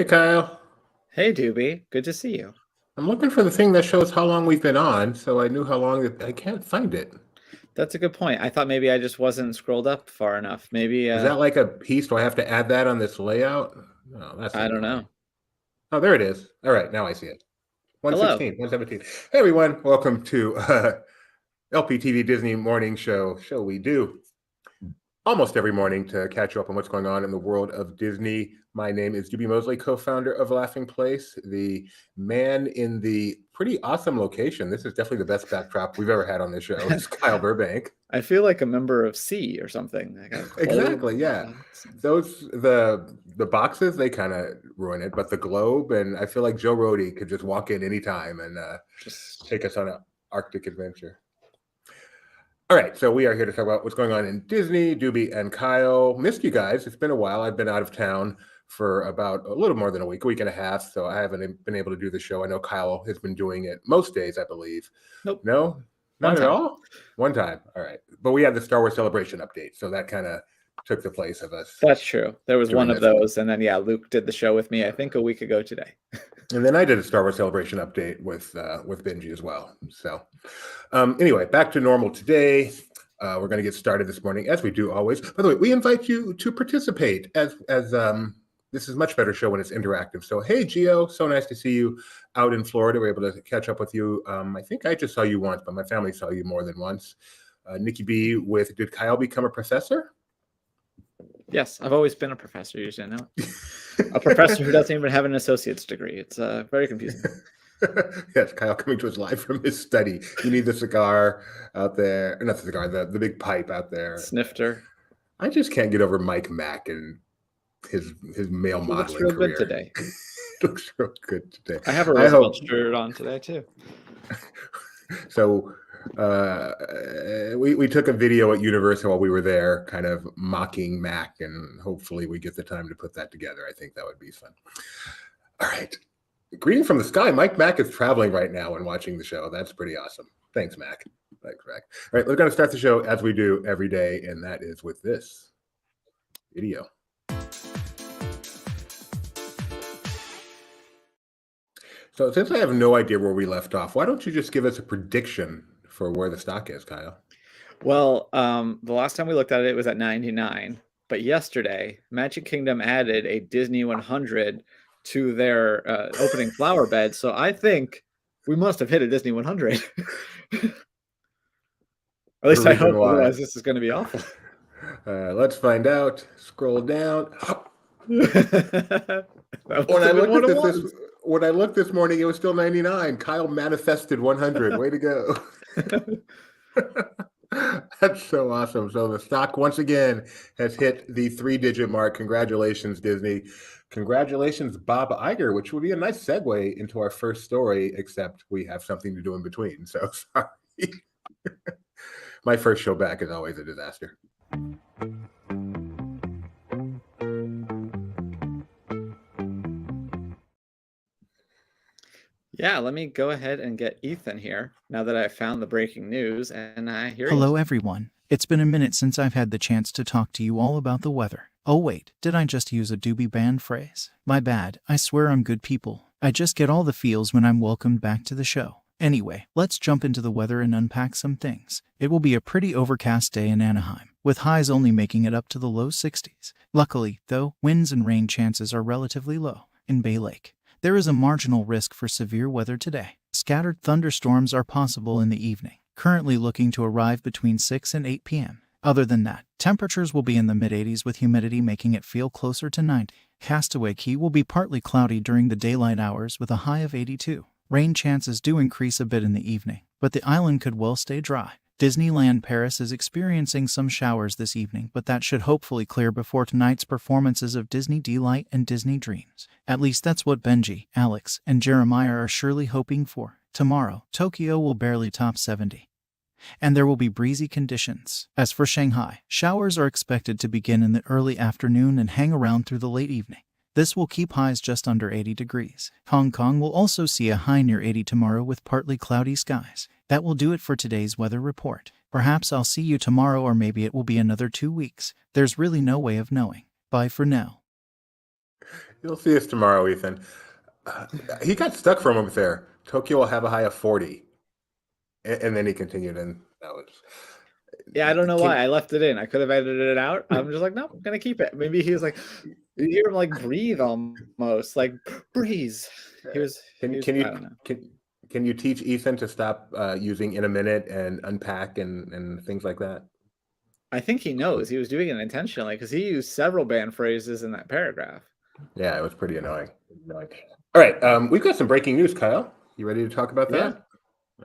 Kyle. Hey, Doobie. Good to see you. I'm looking for the thing that shows how long we've been on, so I knew how long I can't find it. That's a good point. I thought maybe I just wasn't scrolled up far enough. Maybe, Is that like a piece? Do I have to add that on this layout? No, that's I not don't annoying. know. Oh, there it is. All right, now I see it. Hello. 116, 117. Hey, everyone. Welcome to LPTV Disney Morning Show we do almost every morning to catch you up on what's going on in the world of Disney. My name is Doobie Mosley, co-founder of Laughing Place, the man in the pretty awesome location. This is definitely the best backdrop we've ever had on this show. It's Kyle Burbank. I feel like a member of C or something. Exactly, yeah. The boxes, they kind of ruin it, but the globe, and I feel like Joe Rohde could just walk in anytime and just take us on an Arctic adventure. All right, so we are here to talk about what's going on in Disney. Doobie and Kyle, missed you guys. It's been a while. I've been out of town for about a little more than a week and a half, so I haven't been able to do the show. I know Kyle has been doing it most days, I believe. Nope. No? Not at all? One time. All right. But we had the Star Wars Celebration update, so that kind of took the place of us. That's true. There was one of those, and then, yeah, Luke did the show with me, I think, a week ago today. And then I did a Star Wars Celebration update with Benji as well. So anyway, back to normal today. We're going to get started this morning, as we do always. By the way, we invite you to participate as this is a much better show when it's interactive. So, hey, Gio, so nice to see you out in Florida. We're able to catch up with you. I think I just saw you once, but my family saw you more than once. Nikki B with, did Kyle become a professor? Yes, I've always been a professor. You should know. A professor who doesn't even have an associate's degree. It's very confusing. Yes, Kyle coming to us live from his study. You need the cigar out there. Not the cigar, the big pipe out there. Snifter. I just can't get over Mike Mack and his male modeling looks real career. Good today. Looks real good today. I have a Roosevelt shirt on today too. So we took a video at Universal while we were there, kind of mocking Mac, and hopefully we get the time to put that together. I think that would be fun. All right. Greeting from the sky. Mike Mack is traveling right now and watching the show. That's pretty awesome. Thanks, Mac. Thanks, Mac. All right, we're going to start the show as we do every day, and that is with this video. So since I have no idea where we left off, why don't you just give us a prediction for where the stock is, Kyle? Well, the last time we looked at it, it was at 99. But yesterday, Magic Kingdom added a Disney 100 to their opening flower bed. So I think we must have hit a Disney 100. At least I hope, otherwise this is going to be awful. Let's find out. Scroll down. When I looked this morning, it was still 99. Kyle manifested 100. Way to go. That's so awesome. So the stock once again has hit the 3-digit mark. Congratulations, Disney. Congratulations, Bob Iger, which will be a nice segue into our first story, except we have something to do in between. So sorry. My first show back is always a disaster. Yeah, let me go ahead and get Ethan here now that I found the breaking news, and I hear Hello, everyone. It's been a minute since I've had the chance to talk to you all about the weather. Oh wait, did I just use a Doobie band phrase? My bad, I swear I'm good people. I just get all the feels when I'm welcomed back to the show. Anyway, let's jump into the weather and unpack some things. It will be a pretty overcast day in Anaheim, with highs only making it up to the low 60s. Luckily, though, winds and rain chances are relatively low in Bay Lake. There is a marginal risk for severe weather today. Scattered thunderstorms are possible in the evening, currently looking to arrive between 6 and 8 p.m. Other than that, temperatures will be in the mid-80s with humidity making it feel closer to 90. Castaway Cay will be partly cloudy during the daylight hours with a high of 82. Rain chances do increase a bit in the evening, but the island could well stay dry. Disneyland Paris is experiencing some showers this evening, but that should hopefully clear before tonight's performances of Disney Delight and Disney Dreams. At least that's what Benji, Alex, and Jeremiah are surely hoping for. Tomorrow, Tokyo will barely top 70. And there will be breezy conditions. As for Shanghai, showers are expected to begin in the early afternoon and hang around through the late evening. This will keep highs just under 80 degrees. Hong Kong will also see a high near 80 tomorrow with partly cloudy skies. That will do it for today's weather report. Perhaps I'll see you tomorrow, or maybe it will be another 2 weeks. There's really no way of knowing. Bye for now. You'll see us tomorrow, Ethan. He got stuck for a moment there. Tokyo will have a high of 40. And then he continued, and that was... Yeah, I don't know why I left it in. I could have edited it out. I'm just like, nope, I'm gonna keep it. Maybe he was like, you hear him like breathe almost, like breathe. I don't know. Can you teach Ethan to stop using in a minute and unpack and things like that? I think he knows. He was doing it intentionally because he used several banned phrases in that paragraph. Yeah, it was pretty annoying. All right, we've got some breaking news, Kyle. You ready to talk about that?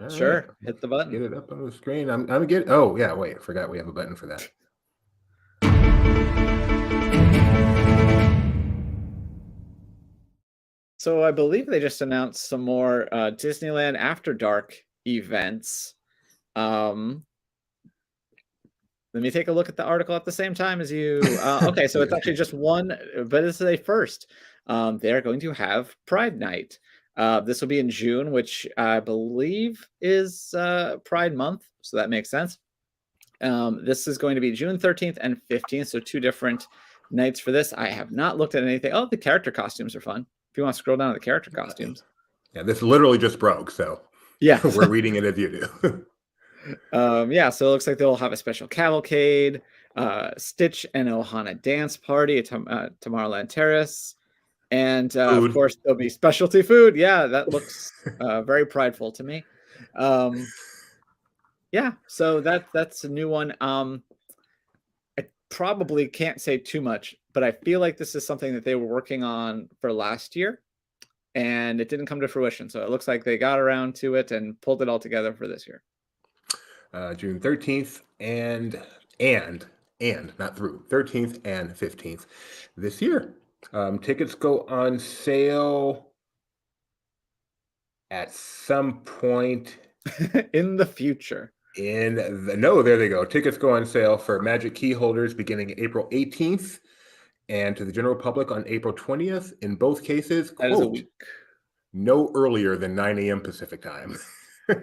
Yeah. Sure. Right. Hit the button. Get it up on the screen. I'm getting... Oh, yeah, wait. I forgot we have a button for that. So I believe they just announced some more Disneyland After Dark events. Let me take a look at the article at the same time as you. Okay, so it's actually just one, but this is a first. They are going to have Pride Night. This will be in June, which I believe is Pride Month, so that makes sense. This is going to be June 13th and 15th, so 2 different nights for this. I have not looked at anything. Oh, the character costumes are fun. If you want to scroll down to the character costumes. Yeah, this literally just broke, so yeah, we're reading it as you do. Yeah, so it looks like they'll have a special cavalcade, Stitch and Ohana dance party at Tomorrowland Terrace, and of course there'll be specialty food. Yeah, that looks very prideful to me. Yeah, so that's a new one. I probably can't say too much, but I feel like this is something that they were working on for last year, and it didn't come to fruition. So it looks like they got around to it and pulled it all together for this year. June 13th and not through 13th and 15th this year. Tickets go on sale at some point in the future. No, there they go. Tickets go on sale for Magic Key holders beginning April 18th and to the general public on April 20th. In both cases, that is a week. No earlier than 9 a.m. Pacific time.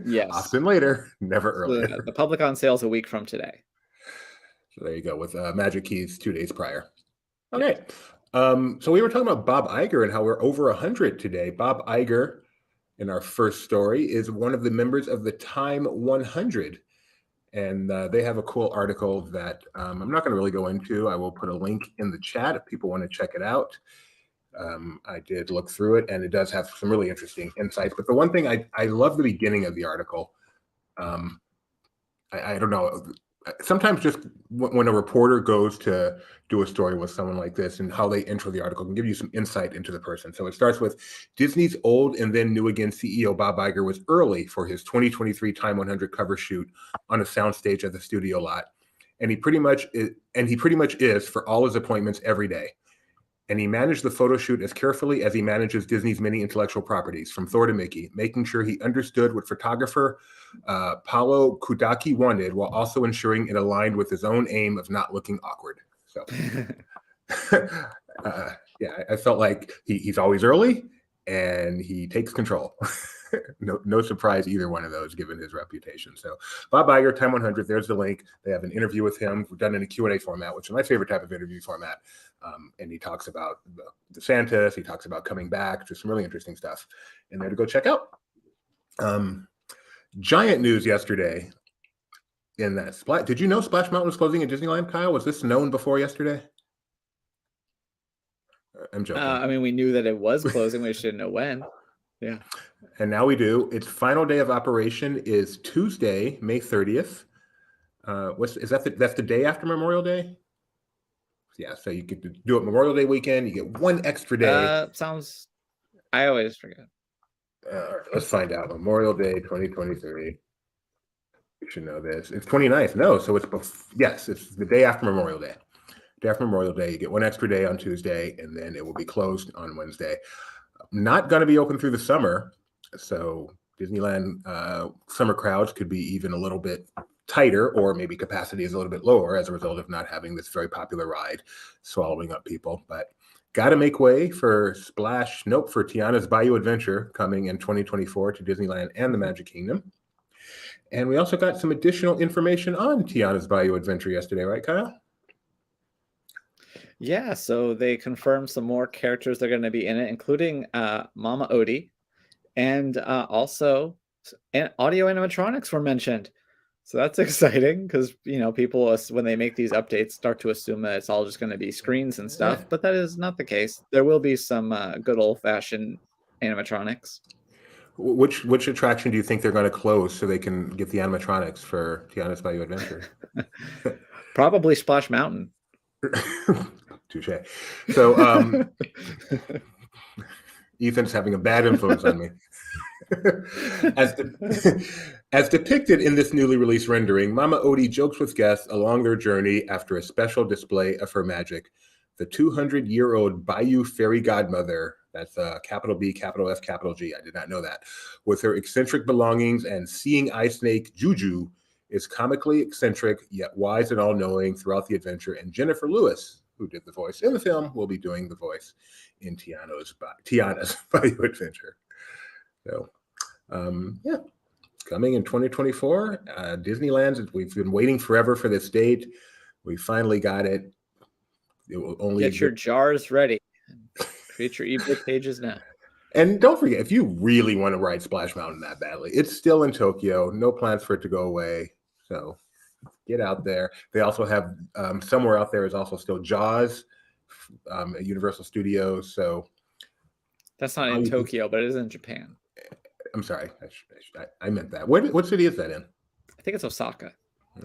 Yes. Often later, never earlier. So the public on sale is a week from today. So there you go with Magic Keys 2 days prior. Okay. So we were talking about Bob Iger and how we're over 100 today. Bob Iger, in our first story, is one of the members of the Time 100. And they have a cool article that I'm not going to really go into. I will put a link in the chat if people want to check it out. I did look through it, and it does have some really interesting insights. But the one thing I love the beginning of the article. I don't know. Sometimes just when a reporter goes to do a story with someone like this and how they intro the article can give you some insight into the person. So it starts with Disney's old and then new again CEO Bob Iger was early for his 2023 Time 100 cover shoot on a soundstage at the studio lot. And he pretty much is for all his appointments every day. And he managed the photo shoot as carefully as he manages Disney's many intellectual properties, from Thor to Mickey, making sure he understood what photographer Paolo Kudaki wanted, while also ensuring it aligned with his own aim of not looking awkward. So, yeah, I felt like he's always early and he takes control. No surprise either one of those, given his reputation. So, Bob Iger, Time 100. There's the link. They have an interview with him. We've done in a Q&A format, which is my favorite type of interview format. And he talks about the DeSantis. He talks about coming back. Just some really interesting stuff in there to go check out. Giant news yesterday in that Splash. Did you know Splash Mountain was closing at Disneyland, Kyle? Was this known before yesterday? I'm joking. I mean, we knew that it was closing. We just didn't know when. Yeah. And now we do. Its final day of operation is Tuesday, May 30th. That's the day after Memorial Day? Yeah, so you get to do it Memorial Day weekend. You get one extra day. I always forget. Let's find out. Memorial Day 2023. You should know this. It's 29th. No, so yes, it's the day after Memorial Day. Day after Memorial Day, you get one extra day on Tuesday, and then it will be closed on Wednesday. Not going to be open through the summer, so Disneyland summer crowds could be even a little bit tighter, or maybe capacity is a little bit lower as a result of not having this very popular ride swallowing up people. But got to make way for for Tiana's Bayou Adventure coming in 2024 to Disneyland and the Magic Kingdom. And we also got some additional information on Tiana's Bayou Adventure yesterday, right, Kyle? Yeah, so they confirmed some more characters that are going to be in it, including Mama Odie, and also audio animatronics were mentioned. So that's exciting because people when they make these updates start to assume that it's all just going to be screens and stuff, Yeah. but that is not the case. There will be some good old-fashioned animatronics. Which attraction do you think they're going to close so they can get the animatronics for Tiana's Bayou Adventure? Probably Splash Mountain. Touche. So Ethan's having a bad influence on me. As depicted in this newly released rendering, Mama Odie jokes with guests along their journey after a special display of her magic. The 200-year-old Bayou Fairy Godmother, that's capital B, capital F, capital G, I did not know that, with her eccentric belongings and seeing eye snake Juju, is comically eccentric yet wise and all-knowing throughout the adventure. And Jennifer Lewis, who did the voice in the film, will be doing the voice in Tiana's Bayou Adventure. So, yeah, coming in 2024. Disneyland, we've been waiting forever for this date. We finally got it. It will only get your jars ready. Create your eBay pages now. And don't forget, if you really want to ride Splash Mountain that badly, it's still in Tokyo. No plans for it to go away. So get out there. They also have somewhere out there is also still Jaws at Universal Studios. So that's not in Tokyo, but it is in Japan. I'm sorry, I meant that. What city is that in? I think it's Osaka.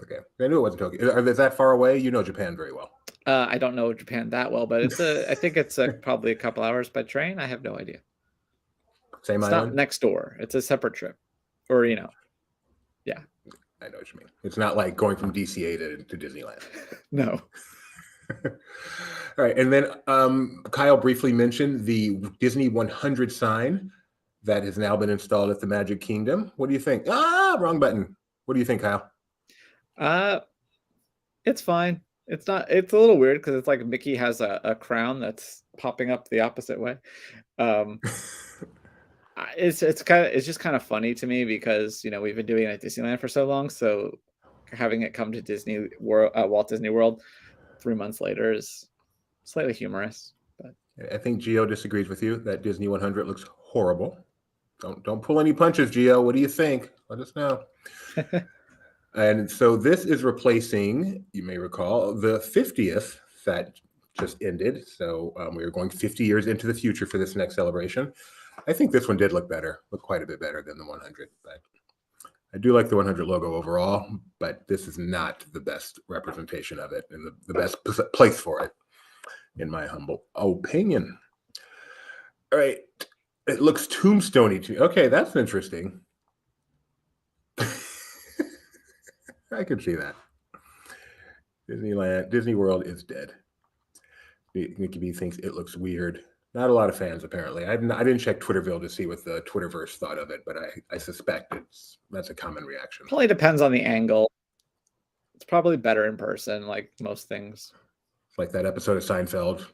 Okay, I knew it wasn't Tokyo. Is that far away? You know Japan very well. I don't know Japan that well, but I think it's probably a couple hours by train. I have no idea. Same it's island? Not next door. It's a separate trip, or yeah. I know what you mean. It's not like going from DCA to Disneyland. No. All right, and then Kyle briefly mentioned the Disney 100 sign that has now been installed at the Magic Kingdom. What do you think? Wrong button. What do you think, Kyle? It's fine. It's not. It's a little weird because it's like Mickey has a crown that's popping up the opposite way. It's just kind of funny to me because we've been doing it at Disneyland for so long, so having it come to Disney World, Walt Disney World, 3 months later is slightly humorous. But I think Gio disagrees with you that Disney 100 looks horrible. Don't pull any punches, Gio. What do you think? Let us know. And so this is replacing, you may recall, the 50th that just ended. So we are going 50 years into the future for this next celebration. I think this one did look quite a bit better than the 100. But I do like the 100 logo overall, but this is not the best representation of it and the best place for it, in my humble opinion. All right. It looks tombstone-y to me. Okay, that's interesting. I can see that. Disney World is dead. Nikki B thinks it looks weird. Not a lot of fans, apparently. I didn't check Twitterville to see what the Twitterverse thought of it, but I suspect that's a common reaction. Probably depends on the angle. It's probably better in person, like most things. Like that episode of Seinfeld.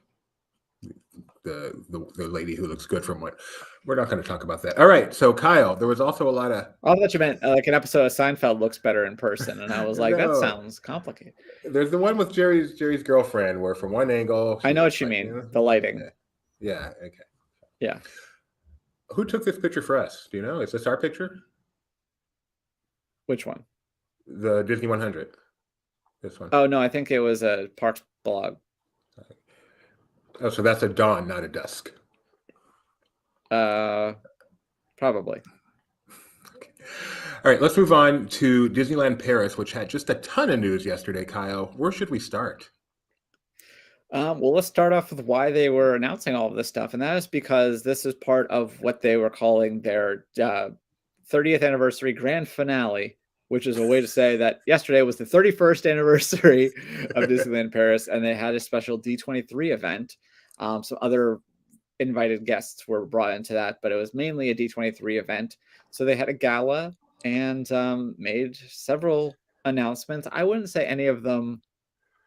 The lady who looks good from what we're not going to talk about that. All right, so Kyle, there was also a lot of. I thought you meant like an episode of Seinfeld looks better in person, and I was like, No. that sounds complicated. There's the one with Jerry's girlfriend, where from one angle. I know what you mean. The lighting. Yeah. Okay. Yeah. Who took this picture for us? Do you know? Is this our picture? Which one? The Disney 100. This one. Oh no, I think it was a Parks blog. Oh, so that's a dawn, not a dusk. Probably. Okay. All right, let's move on to Disneyland Paris, which had just a ton of news yesterday, Kyle. Where should we start? Well, let's start off with why they were announcing all of this stuff. And that is because this is part of what they were calling their 30th anniversary grand finale, which is a way to say that yesterday was the 31st anniversary of Disneyland Paris, and they had a special D23 event. Some other invited guests were brought into that, but it was mainly a D23 event. So they had a gala and made several announcements. I wouldn't say any of them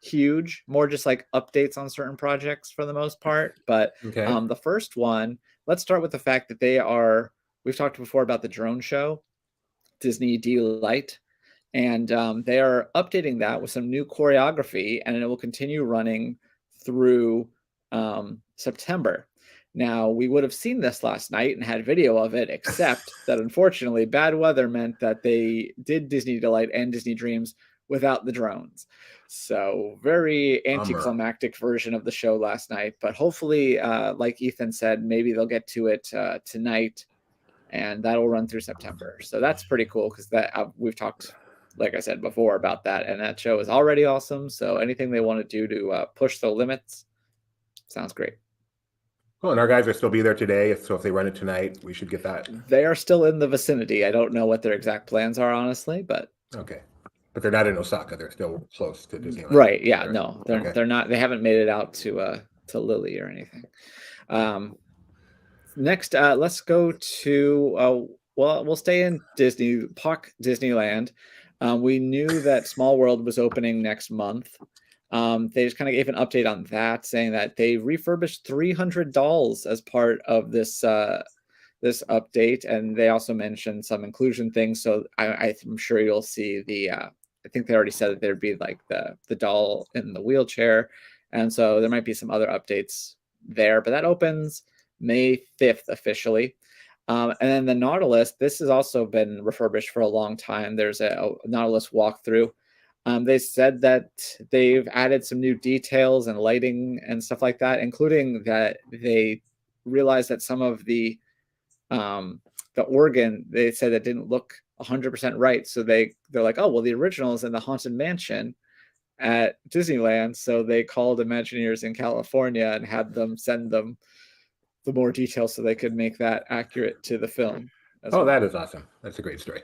huge, more just like updates on certain projects for the most part. But Okay. The first one, let's start with the fact that we've talked before about the drone show, Disney Delight, and they are updating that with some new choreography, and it will continue running through September. Now, we would have seen this last night and had video of it, except that unfortunately bad weather meant that they did Disney Delight and Disney Dreams without the drones. So very anticlimactic version of the show last night, but hopefully, like Ethan said, maybe they'll get to it tonight, and that'll run through September. So that's pretty cool, because that we've talked, like I said before, about that, and that show is already awesome. So anything they want to do to push the limits sounds great. Well, and our guys will still be there today, so if they run it tonight, we should get that. They are still in the vicinity. I don't know what their exact plans are, honestly, but okay. But they're not in Osaka. They're still close to Disneyland. Right? Yeah. No, they're not. They haven't made it out to Lily or anything. Next, let's go to well, we'll stay in Disneyland. We knew that Small World was opening next month. They just kind of gave an update on that, saying that they refurbished 300 dolls as part of this this update, and they also mentioned some inclusion things. So I'm sure you'll see the. I think they already said that there'd be like the doll in the wheelchair, and so there might be some other updates there. But that opens May 5th officially. And then the Nautilus. This has also been refurbished for a long time. There's a Nautilus walkthrough. They said that they've added some new details and lighting and stuff like that, including that they realized that some of the organ, they said it didn't look 100% right. So they're like, oh, well, the original is in the Haunted Mansion at Disneyland. So they called Imagineers in California and had them send them the more details so they could make that accurate to the film. Oh, that is awesome. That's a great story.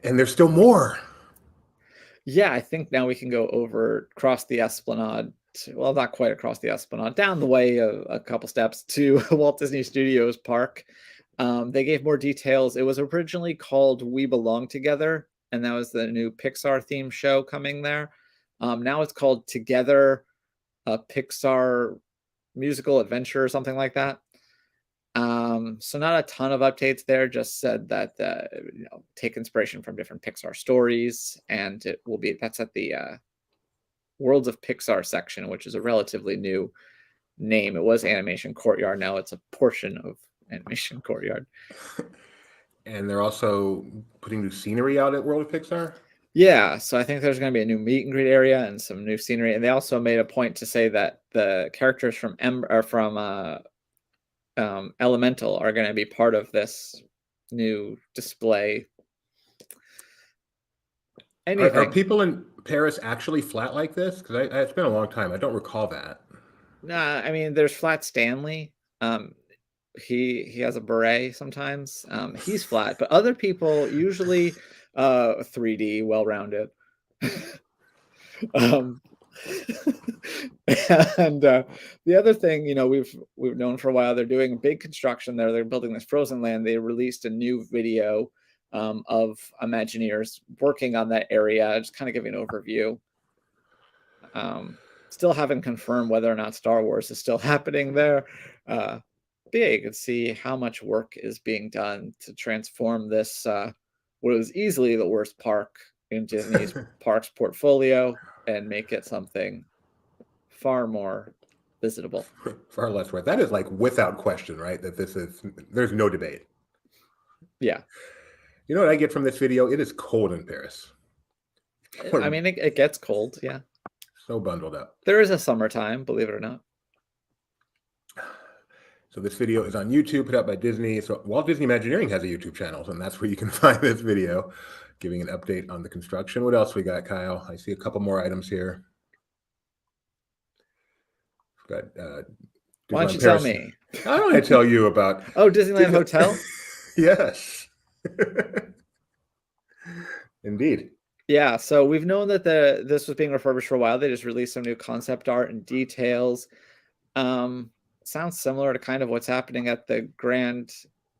And there's still more. Yeah, I think now we can go across the Esplanade. Well, not quite across the Esplanade, down the way a couple steps to Walt Disney Studios Park. They gave more details. It was originally called We Belong Together, and that was the new Pixar theme show coming there. Now it's called Together, a Pixar musical adventure or something like that. So not a ton of updates there, just said that take inspiration from different Pixar stories, and that's at the Worlds of Pixar section, which is a relatively new name. It was Animation Courtyard, now it's a portion of Animation Courtyard. And they're also putting new scenery out at World of Pixar? Yeah, so I think there's going to be a new meet and greet area and some new scenery, and they also made a point to say that the characters from Elemental are going to be part of this new display. Are people in Paris actually flat like this? Because it's been a long time. I don't recall that. Nah, I mean, there's Flat Stanley. He has a beret sometimes. He's flat, but other people usually 3D, well-rounded. And the other thing, we've known for a while, they're doing big construction there. They're building this frozen land. They released a new video of Imagineers working on that area, just kind of giving an overview. Still haven't confirmed whether or not Star Wars is still happening there. But yeah, you can see how much work is being done to transform this, what was easily the worst park in Disney's parks portfolio, and make it something far more visitable. Far less worth. That is like without question, right? That there's no debate. Yeah. You know what I get from this video? It is cold in Paris. I mean, it gets cold, yeah. So bundled up. There is a summertime, believe it or not. So this video is on YouTube, put out by Disney. So Walt Disney Imagineering has a YouTube channel, and that's where you can find this video, giving an update on the construction. What else we got, Kyle? I see a couple more items here. Got, why don't you Paris. tell me? I don't want to tell you about. Oh, Disneyland Hotel? Yes. Indeed. Yeah, so we've known that this was being refurbished for a while. They just released some new concept art and details. Sounds similar to kind of what's happening at the Grand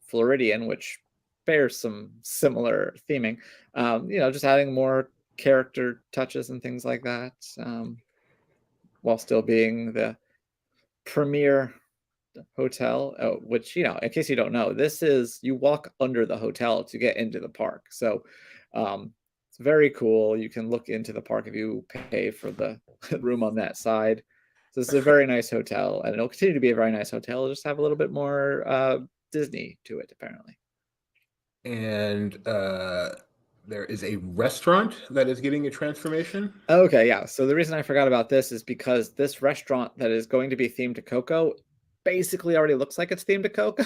Floridian, which bears some similar theming. Just adding more character touches and things like that, while still being the premier hotel, which, in case you don't know, you walk under the hotel to get into the park. So it's very cool. You can look into the park if you pay for the room on that side. So this is a very nice hotel, and it'll continue to be a very nice hotel. It'll just have a little bit more Disney to it, apparently. And there is a restaurant that is getting a transformation. Okay, yeah. So the reason I forgot about this is because this restaurant that is going to be themed to Coco basically already looks like it's themed to Coco.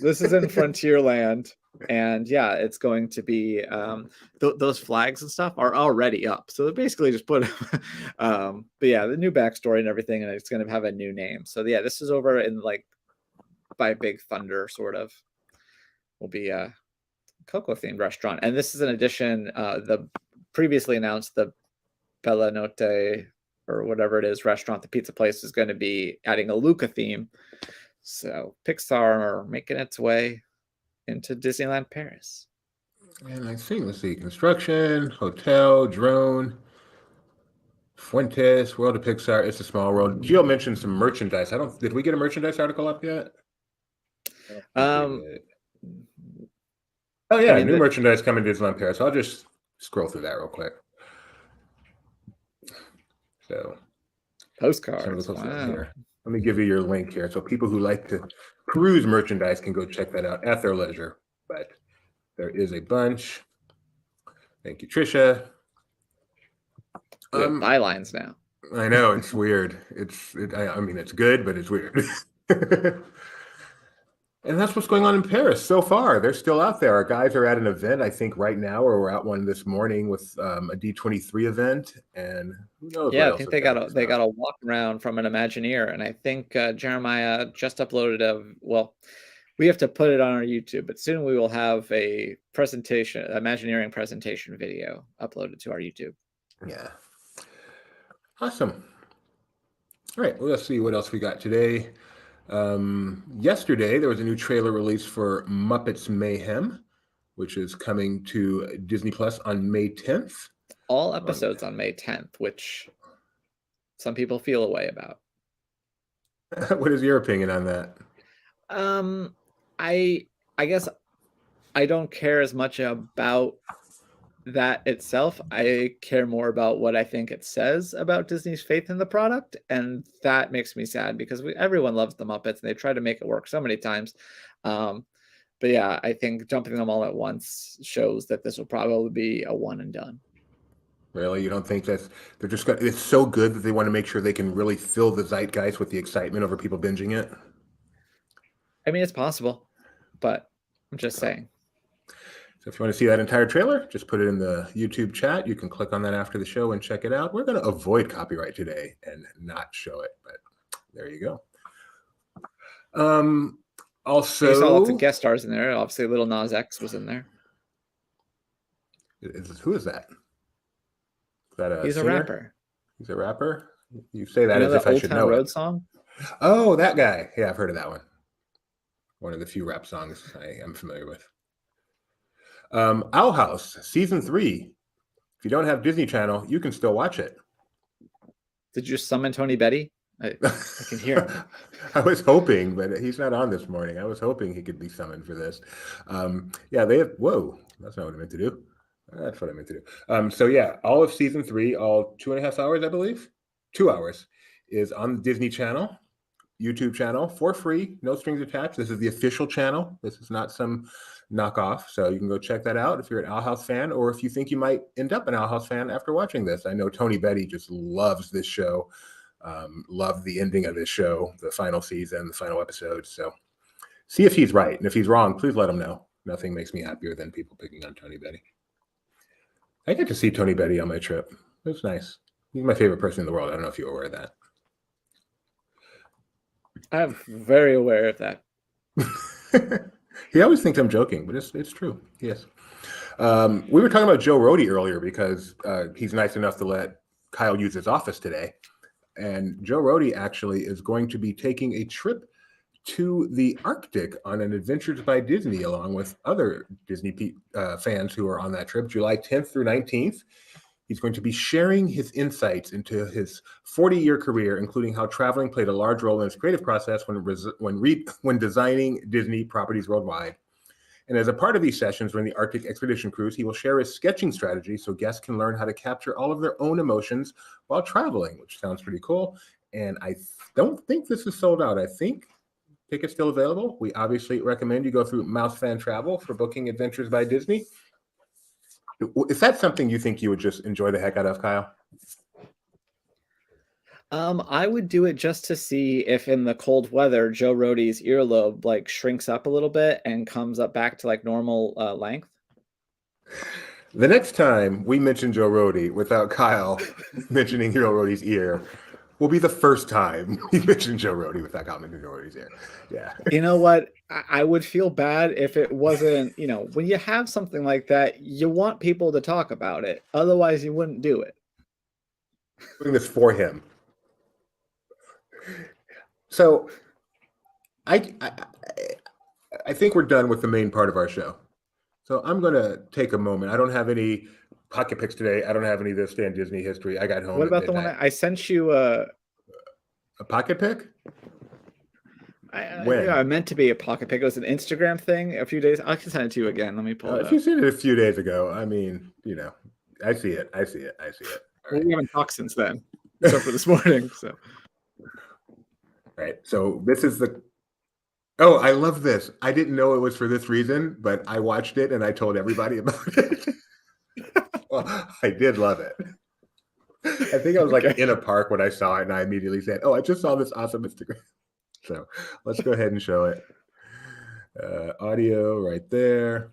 This is in Frontierland, and yeah, it's going to be those flags and stuff are already up. So they basically just put, but yeah, the new backstory and everything, and it's going to have a new name. So yeah, this is over in like by Big Thunder, sort of. Will be a Coco themed restaurant, and this is an addition. The previously announced the Bella Notte or whatever it is restaurant, the pizza place, is going to be adding a Luca theme. So Pixar are making its way into Disneyland Paris. And I think, let's see, construction, hotel, drone, Fuentes, World of Pixar, It's a Small World. Gio mentioned some merchandise. Did we get a merchandise article up yet? Oh yeah, new merchandise coming to Disneyland Paris. I'll just scroll through that real quick. So postcards. Wow. Here. Let me give you your link here. So people who like to cruise merchandise can go check that out at their leisure. But there is a bunch. Thank you, Trisha. Bylines now. I know, it's weird. I mean, it's good, but it's weird. And that's what's going on in Paris so far. They're still out there. Our guys are at an event, I think, right now, or we're at one this morning with a D23 event. And who knows? Yeah, I think they got a walk around from an Imagineer, and I think Jeremiah just uploaded well, we have to put it on our YouTube, but soon we will have a presentation, Imagineering presentation video uploaded to our YouTube. Yeah. Awesome. All right, well, let's see what else we got today. Yesterday, there was a new trailer released for Muppets Mayhem, which is coming to Disney Plus on May 10th. All episodes on May 10th, which some people feel a way about. What is your opinion on that? I guess I don't care as much about that itself. I care more about what I think it says about Disney's faith in the product, and that makes me sad because everyone loves the Muppets and they try to make it work so many times. But yeah, I think jumping them all at once shows that this will probably be a one and done. Really? You don't think that they're just going it's so good that they want to make sure they can really fill the zeitgeist with the excitement over people binging it? I mean, it's possible, but I'm just saying. So if you want to see that entire trailer, just put it in the YouTube chat. You can click on that after the show and check it out. We're going to avoid copyright today and not show it, but there you go. Also, you saw lots of guest stars in there. Obviously, Little Nas X was in there. Who is that? Is that a He's singer? a rapper. He's a rapper? You say that as if I should know Road it. Song? Oh, that guy. Yeah, I've heard of that one. One of the few rap songs I am familiar with. Owl House season 3. If you don't have Disney Channel, you can still watch it. Did you summon Tony Betty? I can hear him. I was hoping, but he's not on this morning. I was hoping he could be summoned for this. Yeah, they have. Whoa, that's not what I meant to do. That's what I meant to do. So yeah, all of season 3, all 2.5 hours, I believe, 2 hours, is on the Disney Channel, YouTube channel, for free, no strings attached. This is the official channel. This is not some knockoff. So you can go check that out if you're an Owl House fan, or if you think you might end up an Owl House fan after watching this. I know Tony Betty just loves this show. Loved the ending of this show, the final season, the final episode. So see if he's right. And if he's wrong, please let him know. Nothing makes me happier than people picking on Tony Betty. I get to see Tony Betty on my trip. It was nice. He's my favorite person in the world. I don't know if you're aware of that. I'm very aware of that. He always thinks I'm joking, but it's true. Yes. We were talking about Joe Rohde earlier because he's nice enough to let Kyle use his office today. And Joe Rohde actually is going to be taking a trip to the Arctic on an Adventures by Disney, along with other Disney fans who are on that trip, July 10th through 19th. He's going to be sharing his insights into his 40-year career, including how traveling played a large role in his creative process when designing Disney properties worldwide, And as a part of these sessions during the Arctic Expedition cruise, he will share his sketching strategy so guests can learn how to capture all of their own emotions while traveling, which sounds pretty cool. And I don't think this is sold out. I think tickets still available. We obviously recommend you go through Mouse Fan Travel for booking Adventures by Disney. Is that something you think you would just enjoy the heck out of, Kyle? I would do it just to see if in the cold weather, Joe Rohde's earlobe like shrinks up a little bit and comes up back to like normal length. The next time we mention Joe Rohde without Kyle mentioning Joe Rohde's ear will be the first time we mention Joe Rohde without Kyle mentioning Joe Rohde's ear. Yeah. You know what? I would feel bad if it wasn't, when you have something like that, you want people to talk about it. Otherwise, you wouldn't do it. Doing this for him. So I think we're done with the main part of our show. So I'm going to take a moment. I don't have any pocket picks today. I don't have any of this Stan Disney history. I got home. What about the one I sent you? A pocket pick? When? I meant to be a pocket pick. It was an Instagram thing a few days. I can send it to you again. Let me pull it up. If you sent it a few days ago, I mean, I see it. I see it. Well, we haven't talked since then, except for this morning. So. Right. So this is oh, I love this. I didn't know it was for this reason, but I watched it and I told everybody about it. Well, I did love it. I think I was like in a park when I saw it and I immediately said, oh, I just saw this awesome Instagram. So let's go ahead and show it. Audio right there.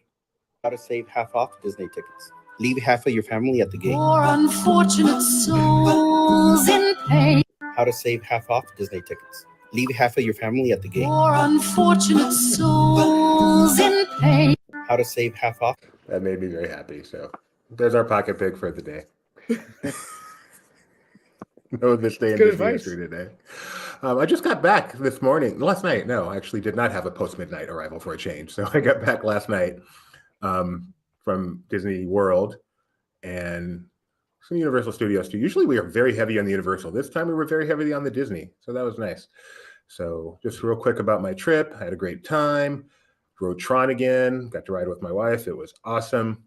How to save half off Disney tickets. Leave half of your family at the gate. For unfortunate souls in pain. How to save half off Disney tickets. Leave half of your family at the gate. For unfortunate souls in pain. How to save half off. That made me very happy. So there's our pocket pick for the day. No, this day in Disney history today. I just got back this morning. Last night. No, I actually did not have a post-midnight arrival for a change. So I got back last night from Disney World and some Universal Studios too. Usually we are very heavy on the Universal. This time we were very heavy on the Disney. So that was nice. So just real quick about my trip. I had a great time. Rode Tron again. Got to ride with my wife. It was awesome.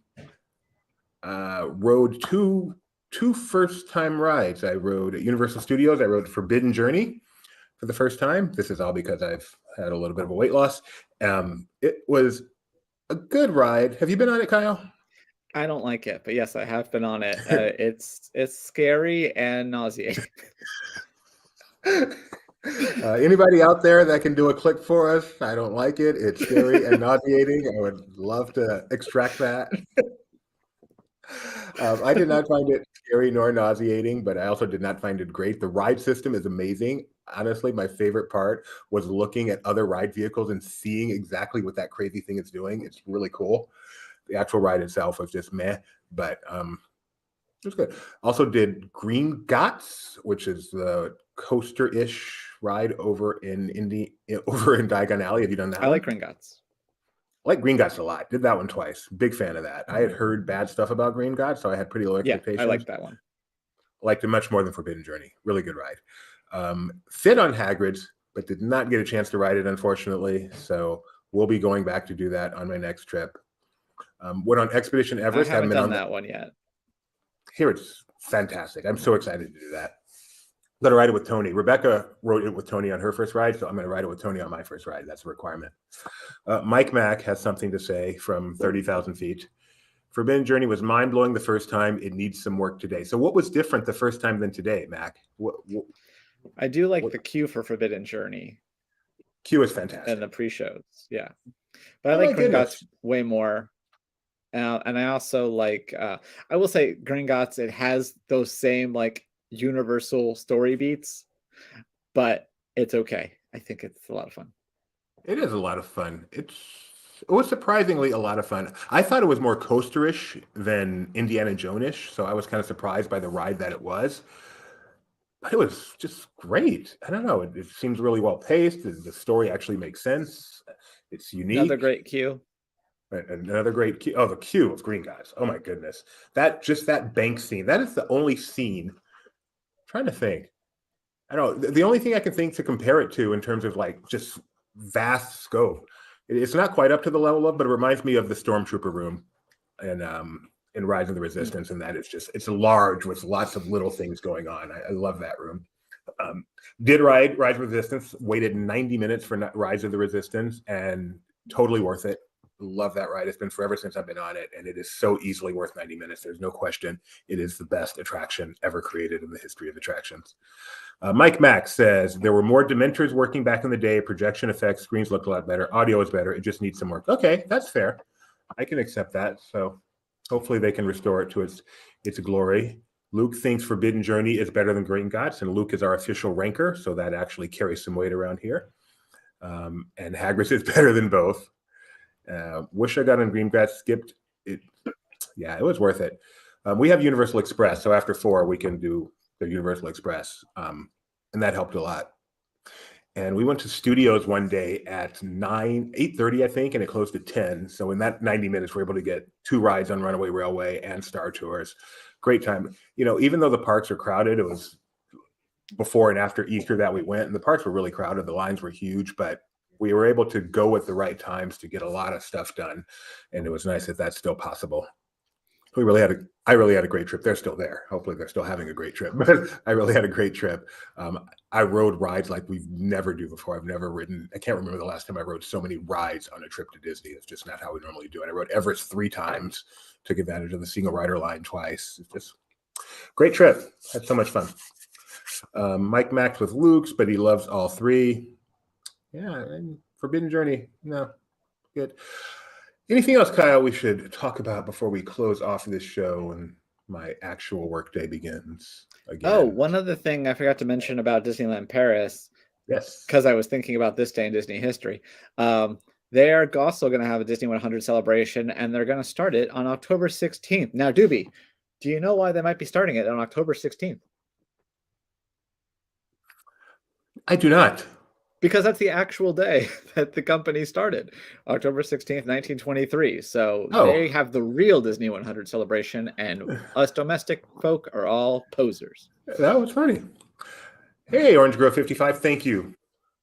Rode two first-time rides. I rode at Universal Studios. I rode Forbidden Journey for the first time. This is all because I've had a little bit of a weight loss. It was a good ride. Have you been on it, Kyle? I don't like it, but yes, I have been on it. It's scary and nauseating. Anybody out there that can do a click for us? I don't like it. It's scary and nauseating. I would love to extract that. I did not find it scary nor nauseating, but I also did not find it great. The ride system is amazing. Honestly, my favorite part was looking at other ride vehicles and seeing exactly what that crazy thing is doing. It's really cool. The actual ride itself was just meh, but it was good. Also did Green Gots, which is the coaster-ish ride over in Diagon Alley. Have you done that? I like Green Gots. I like Green Gots a lot. Did that one twice. Big fan of that. I had heard bad stuff about Green Gots, so I had pretty low expectations. Yeah, I liked that one. Liked it much more than Forbidden Journey. Really good ride. Fit on Hagrid's, but did not get a chance to ride it, unfortunately. So we'll be going back to do that on my next trip. Went on Expedition Everest. I haven't done that one yet. Here it's fantastic. I'm so excited to do that. I'm going to ride it with Tony. Rebecca rode it with Tony on her first ride, so I'm going to ride it with Tony on my first ride. That's a requirement. Mike Mack has something to say from 30,000 feet. Forbidden Journey was mind-blowing the first time. It needs some work today. So what was different the first time than today, Mac? I do like the queue for Forbidden Journey. Queue is fantastic. And the pre-shows, yeah. But I like Gringotts way more. And I also like, I will say Gringotts, it has those same like universal story beats, but it's okay. I think it's a lot of fun. It is a lot of fun. It was surprisingly a lot of fun. I thought it was more coaster-ish than Indiana Jones-ish, so I was kind of surprised by the ride that it was. But it was just great. I don't know. It seems really well paced. The story actually makes sense. It's unique. Another great queue. Another great queue. Oh, the queue of Gringotts. Oh my goodness. That bank scene. That is the only scene. I'm trying to think. I don't know. The only thing I can think to compare it to in terms of like just vast scope It's not quite up to the level of, but it reminds me of the Stormtrooper room in Rise of the Resistance, and that it's large with lots of little things going on. I love that room. Did ride Rise of the Resistance, waited 90 minutes for Rise of the Resistance, and totally worth it. Love that ride. It's been forever since I've been on it, and it is so easily worth 90 minutes. There's no question. It is the best attraction ever created in the history of attractions. Mike Max says, there were more Dementors working back in the day. Projection effects, screens look a lot better. Audio is better. It just needs some work. Okay, that's fair. I can accept that. So hopefully they can restore it to its glory. Luke thinks Forbidden Journey is better than Great Gots, and Luke is our official ranker, so that actually carries some weight around here. And Hagrid is better than both. Wish I got on Greengrass, skipped it. Yeah, it was worth it. We have Universal Express, so after 4 we can do the Universal Express, and that helped a lot. And we went to Studios one day at 8:30, I think, and it closed at 10. So in that 90 minutes, we're able to get 2 rides on Runaway Railway and Star Tours. Great time. You know, even though the parks are crowded, it was before and after Easter that we went, and the parks were really crowded. The lines were huge, but we were able to go at the right times to get a lot of stuff done, and it was nice that that's still possible. I really had a great trip. They're still there. Hopefully they're still having a great trip, but I really had a great trip. I rode rides like we've never do before. I've never ridden. I can't remember the last time I rode so many rides on a trip to Disney. It's just not how we normally do it. I rode Everest 3 times, took advantage of the single rider line twice. It's just great trip. Had so much fun. Mike Max with Luke's, but he loves all 3. Yeah, and Forbidden Journey. No, good. Anything else, Kyle, we should talk about before we close off this show and my actual workday begins again? Oh, one other thing I forgot to mention about Disneyland Paris. Yes. Because I was thinking about this day in Disney history. They are also going to have a Disney 100 celebration, and they're going to start it on October 16th. Now, Doobie, do you know why they might be starting it on October 16th? I do not. Because that's the actual day that the company started, October 16th, 1923. So they have the real Disney 100 celebration, and us domestic folk are all posers. That was funny. Hey, Orange Grove 55, thank you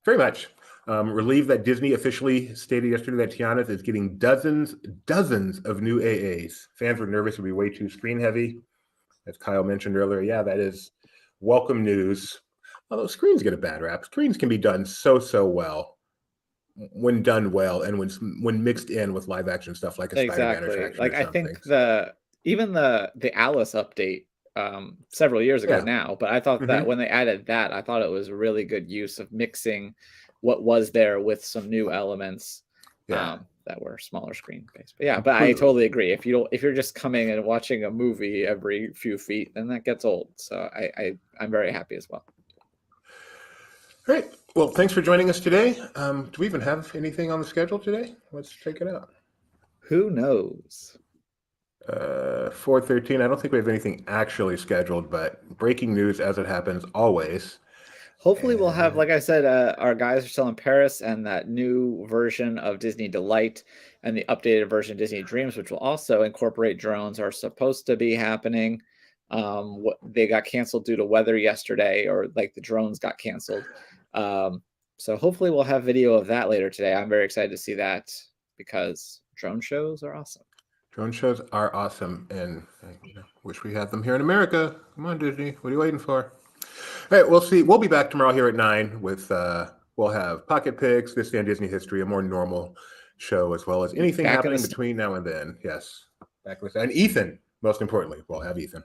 very much. Relieved that Disney officially stated yesterday that Tiana's is getting dozens of new AAs. Fans were nervous it would be way too screen heavy. As Kyle mentioned earlier, yeah, that is welcome news. Although screens get a bad rap. Screens can be done so well when done well, and when mixed in with live action stuff like a Spider-Man attraction. Like I think even the Alice update several years ago now, but I thought that when they added that, I thought it was a really good use of mixing what was there with some new elements that were smaller screen based. But yeah, but I totally agree. If you're just coming and watching a movie every few feet, then that gets old. So I'm very happy as well. Great. Well, thanks for joining us today. Do we even have anything on the schedule today? Let's check it out. Who knows? 4:13. I don't think we have anything actually scheduled, but breaking news as it happens always. Hopefully we'll have, like I said, our guys are still in Paris, and that new version of Disney Delight and the updated version of Disney Dreams, which will also incorporate drones, are supposed to be happening. They got canceled due to weather yesterday, or like the drones got canceled. So hopefully we'll have video of that later today. I'm very excited to see that because drone shows are awesome. Drone shows are awesome, and I wish we had them here in America. Come on, Disney. What are you waiting for? All right, we'll see. We'll be back tomorrow here at 9 with we'll have Pocket Picks, This Day in Disney History, a more normal show, as well as anything happening between now and then. Yes, back with that. And Ethan, most importantly, we'll have Ethan.